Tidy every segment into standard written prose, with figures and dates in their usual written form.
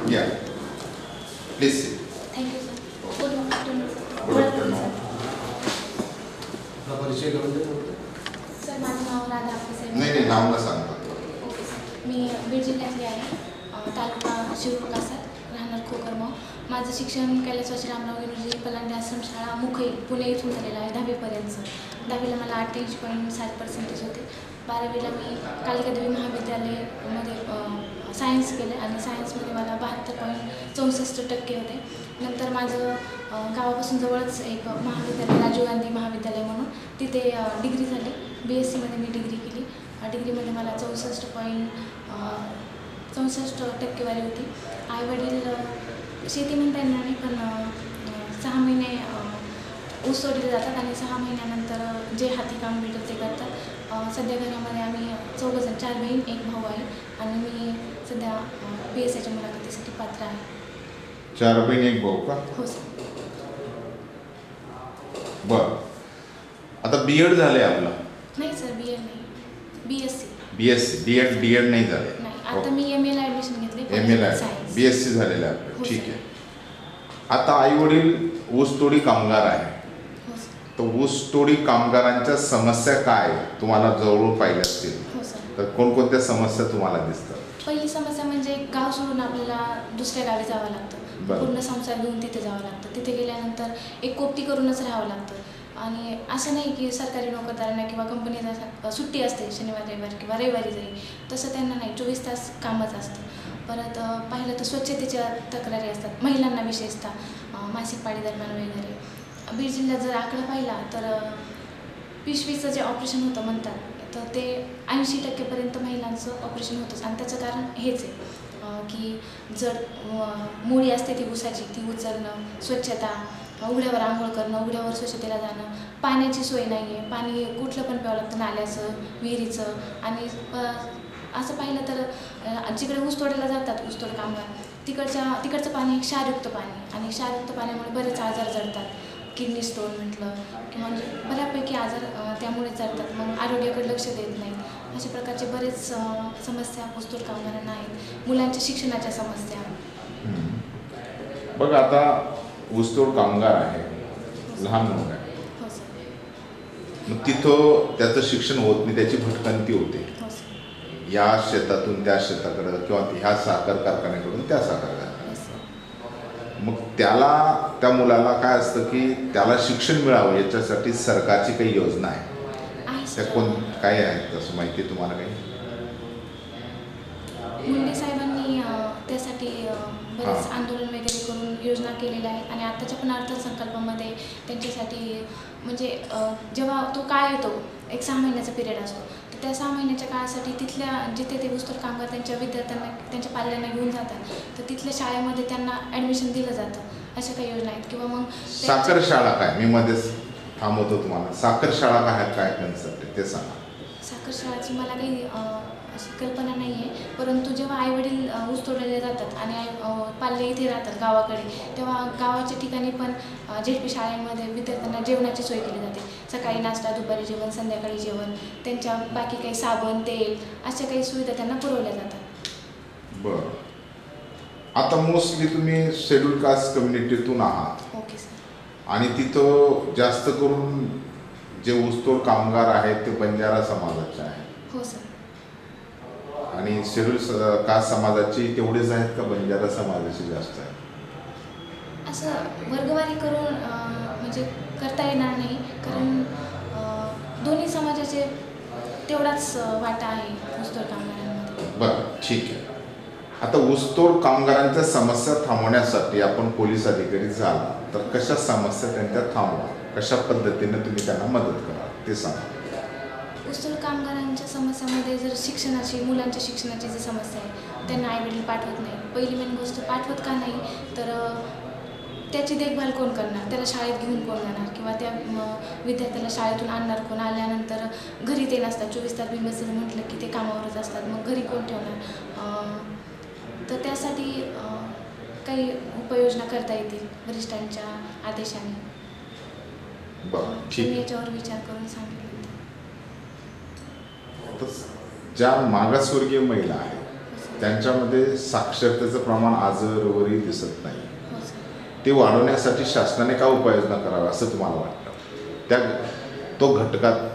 या please. Thank you sir. Good afternoon good afternoon. परिचय करून दे. सर, माझं नाव राधा आपले. नाही नाव न सांगता. Okay sir. मी बीड जिल्ह्यातली आहे. तालुका शिरूर कासार, राहणार खोकरगाव. माझं शिक्षण कैलासवासी रामराव गिरोजी पलांडे आश्रमशाळा मुखई पुणे इथून झालेलं आहे 10वीपर्यंतचं. 10वीला मला 88.7% होते. 12वीला मी कालिका देवी महाविद्यालयामध्ये सायन्स केले आणि सायन्समध्ये मला 72.64% होते. नंतर माझं गावापासून जवळच एक महाविद्यालय राजीव गांधी महाविद्यालय म्हणून तिथे डिग्री झाली. BSc मध्ये मी डिग्री केली. डिग्रीमध्ये मला 64% होती. आईवडील शेती म्हणता येणार नाही, पण 6 महिने ऊस तोडले जातात आणि 6 महिन्यानंतर जे हाती काम भेटेल ते करतात. सध्या घरामध्ये आम्ही 4 जण, 4 बहीण 1 भाऊ आहे आणि मी सध्या PSIच्या मुलाखतीसाठी पात्र आहे. 4 बहीण 1 भाऊ का? हो सर. बरं. आता B.Ed झाले आपलं? नाही सर, B.Ed नाही, BSc. D.Ed नाही झाले? नाही, आता मी MA ला ॲडमिशन घेतली. MA science. BSc झालेलं आहे आपलं. हो ठीक सर. आहे. आता आईवडील ऊसतोडी कामगार आहे, हो सर. तर ऊसतोडी कामगारांच्या समस्या काय तुम्हाला जवळून पाहिल्या असतील हो सर. तर कोणकोणत्या समस्या तुम्हाला दिसतात? पहिली समस्या म्हणजे गाव सोडून आपल्याला दुसऱ्या गावी जावं लागतं. बरं. पूर्ण संसार घेऊन तिथे जावं लागतं. तिथे गेल्यानंतर एक कोपटी करूनच राहावं लागतं. आणि असं नाही की सरकारी नोकरदारांना किंवा कंपनीला सुट्टी असते शनिवार रविवार किंवा रविवारी जरी, तसं त्यांना नाही, 24 तास कामच असतं. परत पाहिलं तर स्वच्छतेच्या तक्रारी असतात महिलांना विशेषतः मासिक पाळी दरम्यान वगैरे. बीड जिल्ह्यात जर आकडा पाहिला तर पिशवीचं जे ऑपरेशन होतं म्हणतात, तर ते 80% महिलांचं ऑपरेशन होतंच. आणि त्याचं कारण हेच आहे की जर मुळी असते ती ऊसाची ती उचलणं, स्वच्छता, उघड्यावर आंघोळ करणं, उघड्यावर स्वच्छतेला जाणं, पाण्याची सोय नाही आहे, पाणी कुठलं पण प्यावं लागतं, नाल्याचं, विहिरीचं. आणि असं पाहिलं तर जिकडे ऊस तोडायला जातात ऊसतोड कामगार, तिकडचं पाणी एक क्षारयुक्त पाणी, आणि क्षारयुक्त पाण्यामुळे बरेच आजार जडतात. किडनी स्टोन म्हटलं किंवा बऱ्यापैकी आजार त्यामुळे जडतात. मग आरोग्याकडे लक्ष देत नाहीत. अशा प्रकारचे बरेच समस्या ऊसतोड कामगारांना आहेत. मुलांच्या शिक्षणाच्या समस्या. बघ, आता ऊसतोड कामगार आहे, लहान मुलं आहे, हो सर. मग तिथं त्याचं शिक्षण होत नाही, त्याची भटकंती होते हो सर. या शेतातून त्या शेताकडं किंवा ह्या साखर कारखान्याकडून त्या साखर कारखान्याकडे. मग त्या मुलाला काय असतं की त्याला शिक्षण मिळावं याच्यासाठी सरकारची काही योजना आहे त्या काय आहेत असं माहिती आहे तुम्हाला? काही मुंडे साहेबांनी त्यासाठी बरेच आंदोलन वगैरे करून योजना केलेल्या आहेत. आणि आताच्या पण अर्थसंकल्पामध्ये त्यांच्यासाठी म्हणजे जेव्हा तो काळ येतो, एक 6 महिन्याचा पिरियड असतो, तर त्या 6 महिन्याच्या काळासाठी तिथल्या जिथे ते ऊसतोड कामगार त्यांच्या विद्यार्थ्यांना त्यांच्या पाल्यांना घेऊन जातात, तर तिथल्या शाळेमध्ये त्यांना ॲडमिशन दिलं जातं. अशा काही योजना आहेत. किंवा मग साखर शाळा काय, मी मध्येच थांबवतो तुम्हाला, साखर शाळा काय कन्सेप्ट आहे ते सांगा. साखर शाळाची मला काही अशी कल्पना नाही आहे, परंतु जेव्हा आईवडील ऊस तोडायला जातात आणि पाल्य इथे राहतात गावाकडे, तेव्हा गावाच्या ठिकाणी पण ZP शाळेमध्ये विद्यार्थ्यांना जेवणाची सोय केली जाते. सकाळी नाश्ता, दुपारी जेवण, संध्याकाळी जेवण, त्यांच्या बाकी काही साबण, तेल अशा काही सुविधा त्यांना पुरवल्या जातात. बरं. आता मोस्टली तुम्ही शेड्यूल कास्ट कम्युनिटीतून आहात. Okay sir. आणि तिथं जास्त करून जे ऊसतोड कामगार आहेत ते बंजारा समाजाचे आहेत. हो सर. आणि शेड्यूल कास्ट समाजाचे तेवढेच आहेत का बंजारा समाजाचे जास्त आहेत? असं वर्गवारी करून म्हणजे करता येणार नाही, कारण दोन्ही समाजाचे तेवढाच वाटा आहे ऊसतोड कामगारांमध्ये. बरं, ठीक आहे. आता ऊसतोड कामगारांच्या समस्या थांबवण्यासाठी आपण पोलीस अधिकारी झाला तर कशा समस्या त्यांच्या थांबवा, कशा पद्धतीने तुम्ही त्यांना मदत करा ते सांगा. ऊसतोड कामगारांच्या समस्यामध्ये जर शिक्षणाची, मुलांच्या शिक्षणाची जी समस्या आहे, त्यांना आईवडील पाठवत नाही. पहिली मेन गोष्ट, पाठवत का नाही तर त्याची देखभाल कोण करणार, त्याला शाळेत घेऊन कोण जाणार, किंवा त्या विद्यार्थ्याला शाळेतून आणणार कोण, आल्यानंतर घरी ते नसतात, 24 तास बिनबसचं म्हटलं की ते कामावरच असतात, मग घरी कोण ठेवणार. तर त्यासाठी काही उपाययोजना करता येतील वरिष्ठांच्या आदेशाने. ठीक, याच्यावर विचार करून सांगितलं. ज्या मागासवर्गीय महिला आहेत त्यांच्यामध्ये साक्षरतेचं प्रमाण आजवरही दिसत नाही. हो सर. ते वाढवण्यासाठी शासनाने काय उपाययोजना कराव्या असं तुम्हाला वाटतं? तो घटकात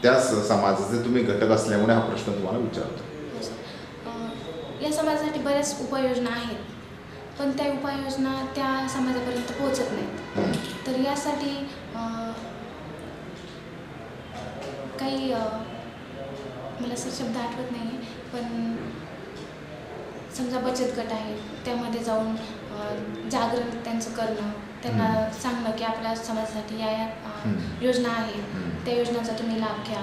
त्या समाजाचे तुम्ही घटक असल्यामुळे हा प्रश्न तुम्हाला विचारतो. हो सर. या समाजासाठी बऱ्याच उपाययोजना आहेत, पण त्या उपाययोजना त्या समाजापर्यंत पोहोचत नाहीत. तर यासाठी काही मला सर शब्द आठवत नाही, पण समजा बचत गट आहे, त्यामध्ये जाऊन जागरण त्यांचं करणं, त्यांना सांगणं की आपल्या समाजासाठी या योजना आहेत, त्या योजनांचा तुम्ही लाभ घ्या,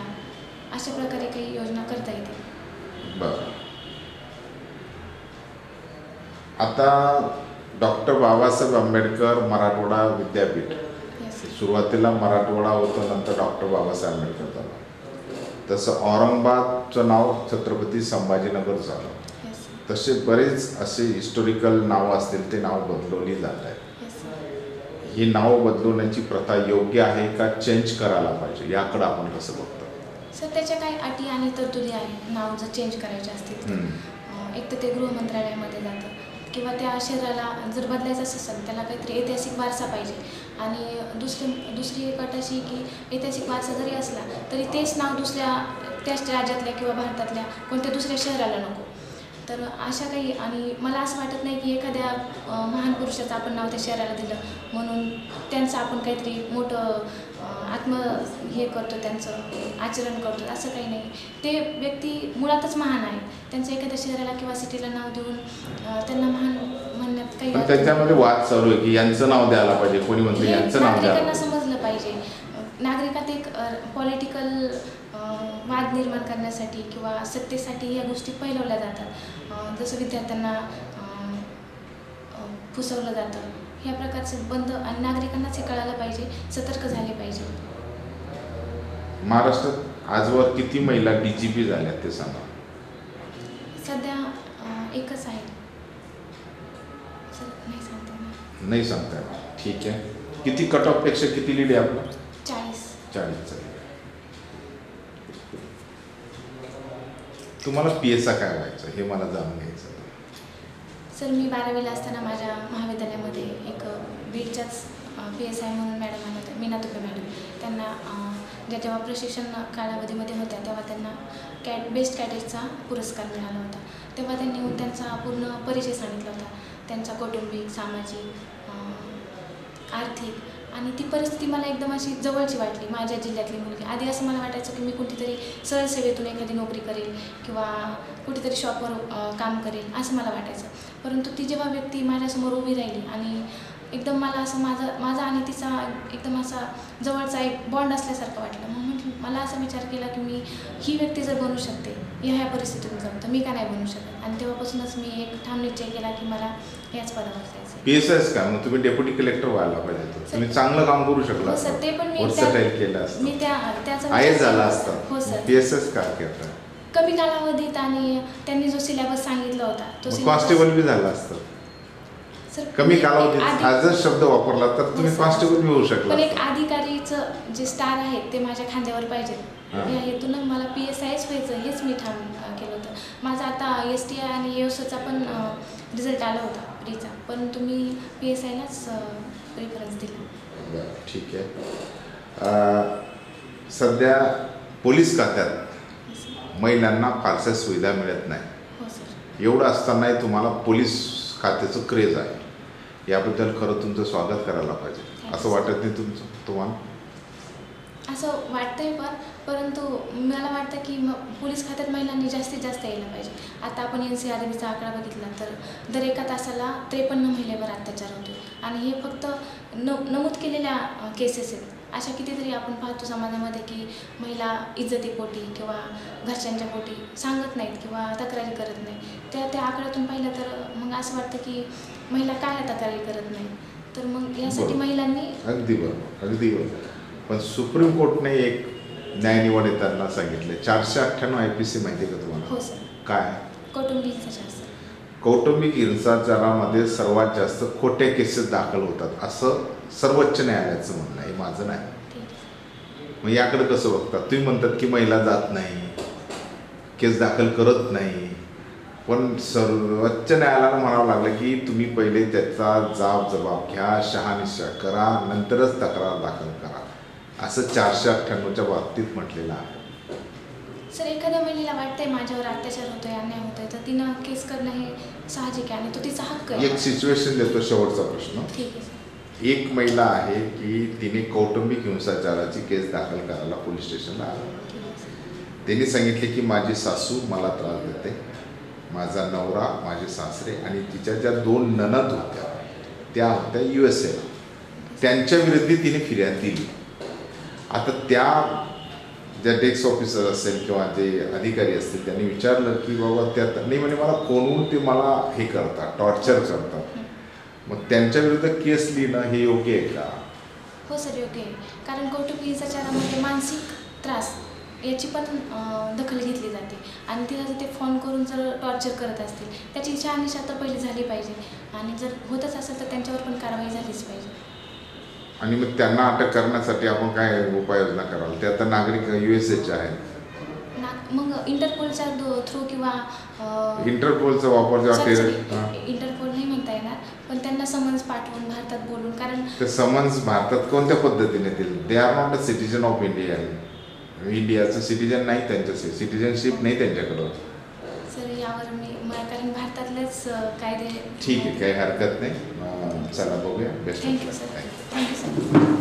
अशा प्रकारे काही योजना करता येते. बरं. आता डॉक्टर बाबासाहेब आंबेडकर मराठवाडा विद्यापीठ, सुरुवातीला मराठवाडा होतं, नंतर डॉक्टर बाबासाहेब आंबेडकर झालं. तसं औरंगाबादचं नाव छत्रपती संभाजीनगर झालं. तसे बरेच असे हिस्टोरिकल नावं असतील, ते नाव बदलवली जात आहेत. ही नाव बदलवण्याची प्रथा योग्य आहे का चेंज करायला पाहिजे, याकडे आपण कसं बघतो? सर, त्याच्या काही अटी आणि तरतुदी आहेत. नाव जर चेंज करायचे असतील तर एक तर ते गृह मंत्रालयामध्ये जातं, किंवा त्या शहराला जर बदलायचं असेल त्याला काहीतरी ऐतिहासिक वारसा पाहिजे. आणि दुसरी एक अट अशी की ऐतिहासिक वारसा जरी असला तरी तेच नाव त्याच राज्यातल्या किंवा भारतातल्या कोणत्या दुसऱ्या शहराला नको. तर अशा काही, आणि मला असं वाटत नाही की एखाद्या महान पुरुषाचं आपण नाव त्या शहराला दिलं म्हणून त्यांचं आपण काहीतरी मोठं हे करतो, त्यांचं आचरण करतो, असं काही नाही. ते व्यक्ती मुळातच महान आहे. त्यांचं एखाद्या शहराला किंवा सिटीला नाव देऊन त्यांना महान म्हणण्यात काही त्याच्यामध्ये वाद चालू आहे की यांचं नाव द्यायला पाहिजे, कोणी म्हणते यांचं नाव द्यायला नागरिकांना समजलं पाहिजे. नागरिकात एक पॉलिटिकल वाद निर्माण करण्यासाठी किंवा सत्तेसाठी या गोष्टी पैलवल्या जातात. जसं विद्यार्थ्यांना फुसवलं जातं, ह्या प्रकारचं बंद, आणि नागरिकांनाच हे कळायला पाहिजे, सतर्क झाले पाहिजे. महाराष्ट्रात आजवर किती महिला DGP झाल्या ते सांगा? सध्या एकच आहे सर, नाही सांगता येणार. नाही सांगता येणार, ठीक आहे. किती कट ऑफ पेक्षा किती लीड आहे आपलं? 40चा. तुम्हाला PSI काय व्हायचं हे मला जाणून घ्यायचं. सर, मी 12वीला असताना माझ्या महाविद्यालयामध्ये एक बीडच्याच PSI म्हणून मॅडम होत्या, मीना तुपे मॅडम. त्यांना जेव्हा प्रशिक्षण कालावधीमध्ये होत्या तेव्हा त्यांना बेस्ट कॅडेटचा पुरस्कार मिळाला होता. तेव्हा त्यांनी येऊन त्यांचा पूर्ण परिचय सांगितला होता, त्यांचा कौटुंबिक, सामाजिक, आर्थिक, आणि ती परिस्थिती मला एकदम अशी जवळची वाटली. माझ्या जिल्ह्यातली मुलगी. आधी असं मला वाटायचं की मी कुठेतरी सरळ सेवेतून एखादी नोकरी करेल किंवा कुठेतरी शॉपवर काम करेल, असं मला वाटायचं. परंतु ती जेव्हा व्यक्ती माझ्यासमोर उभी राहिली आणि एकदम मला असं माझा आणि तिचा एकदम असा जवळचा एक बॉन्ड असल्यासारखं वाटलं. मग मला असा विचार केला की मी ही व्यक्ती जर बनू शकते ह्या परिस्थितीतून जाऊन, तर मी का नाही बनू शकत. आणि तेव्हापासूनच मी एक ठाम निश्चय केला की मला याच पदावर जायचं. PSI का मग तुम्ही डेप्युटी कलेक्टर व्हायला पाहिजे, तुम्ही चांगलं काम करू शकला. हो सर, ते पण मी केलं असतं, मी त्याचा IAS झाला असता. हो सर. PSI का केलं? कमी कालावधीत, आणि त्यांनी जो सिलेबस सांगितला होता तो कॉन्स्टेबल बी झाला असतं. कमी कालावधीत हा जर शब्द वापरला तर तुम्ही कॉन्स्टेबल बी होऊ शकला. पण एक अधिकारीचं जे स्टार आहे ते माझ्या खांद्यावर पाहिजे, या हेतून मला PSIच व्हायचं हेच मी ठाम केलं होतं. माझा आता STI आणि AOSचा पण रिझल्ट आला होता प्रीचा, पण तुम्ही PSIलाच प्रेफरन्स दिला. ठीक आहे. सध्या पोलीस खात्यात महिलांना फारशा सुविधा मिळत नाही. हो सर. एवढं असतानाही तुम्हाला पोलीस खात्याचं क्रेज आहे, याबद्दल खरं तुमचं स्वागत करायला पाहिजे. असं वाटत नाही तुम्हाला? असं वाटतंय, परंतु मला वाटतं की पोलीस खात्यात महिलांनी जास्तीत जास्त यायला पाहिजे. आता आपण NCRBचा आकडा बघितला तर दर एका तासाला 53 महिलेवर अत्याचार होतो, आणि हे फक्त नमूद केलेल्या केसेस आहेत. अशा कितीतरी आपण पाहतो समाजामध्ये की महिला इज्जतीपोटी किंवा घरच्यांच्या पोटी सांगत नाहीत किंवा तक्रारी करत नाही. त्या आकड्यातून पाहिलं तर मग असं वाटतं की महिला काय तक्रारी करत नाही. तर मग यासाठी महिलांनी अगदी बरोबर. पण सुप्रीम कोर्टने एक न्यायनिवाडीतांना सांगितले 498 IPC माहिती आहे का तुम्हाला? हो सर. काय? कौटुंबिक हिंसाचार. कौटुंबिक हिंसाचारामध्ये सर्वात जास्त खोट्या केसेस दाखल होतात असं सर्वोच्च न्यायालयाचं म्हणणं आहे, माझं नाही. मग याकडे कसं बघतात? तुम्ही म्हणतात की महिला जात नाही, केस दाखल करत नाही, पण सर्वोच्च न्यायालयाला म्हणावं लागलं की तुम्ही पहिले त्याचा जबाब घ्या, शहानिशा करा, नंतरच तक्रार दाखल करा, असं 498च्या बाबतीत म्हटलेलं आहे. सर एखाद्या महिलेला वाटतंय माझ्यावर अत्याचार होतोय, अन्याय होतोय, तर तिनं केस करणं हे साहजिक आहे आणि तो तिचा हक्क आहे. एक सिच्युएशन देतो, शेवटचा प्रश्न. ठीक आहे सर. एक महिला आहे की तिने कौटुंबिक हिंसाचाराची केस दाखल करायला पोलीस स्टेशनला आली. ठीक आहे सर. त्यांनी सांगितले की माझी सासू मला त्रास देते, माझा नवरा, माझे सासरे आणि तिच्या ज्या 2 नणद होत्या त्या होत्या USA. त्यांच्या विरुद्ध तिने फिर्याद दिली. आता त्या ज्या डेस्क ऑफिसर असेल किंवा जे अधिकारी असतील त्यांनी विचारलं की बाबा त्या नाही म्हणे मला फोनवरून ते मला हे करतात, टॉर्चर करतात, मग त्यांच्या विरुद्ध केस लिहिणं हे योग्य आहे का? हो सर योग्य आहे, कारण कौटुंबिक हिंसाचारामध्ये मानसिक त्रास याची पण दखल घेतली जाते आणि तिला जर ते फोन करून जर टॉर्चर करत असतील त्याची शहानिशा तर पहिली झाली पाहिजे आणि जर होतच असेल तर त्यांच्यावर पण कारवाई झालीच पाहिजे. आणि मग त्यांना अटक करण्यासाठी आपण काय उपाययोजना कराल? ते आता नागरिक USAचे आहेत. मग इंटरपोलच्या थ्रू किंवा इंटरपोलचा वापर जेव्हा इंटरपोल नाही म्हणता येणार, पण त्यांना समन्स पाठवून भारतात बोलून, कारण ते समन्स भारतात कोणत्या पद्धतीने दिले? They are not a citizen of India. इंडियाचं सिटिझन नाही, त्यांचं सिटिझनशिप नाही त्यांच्याकडं. सर यावर कारण भारतातलेच कायदे. ठीक आहे, काही हरकत नाही. चला बघूया. Best. Thank you sir. Thank you sir.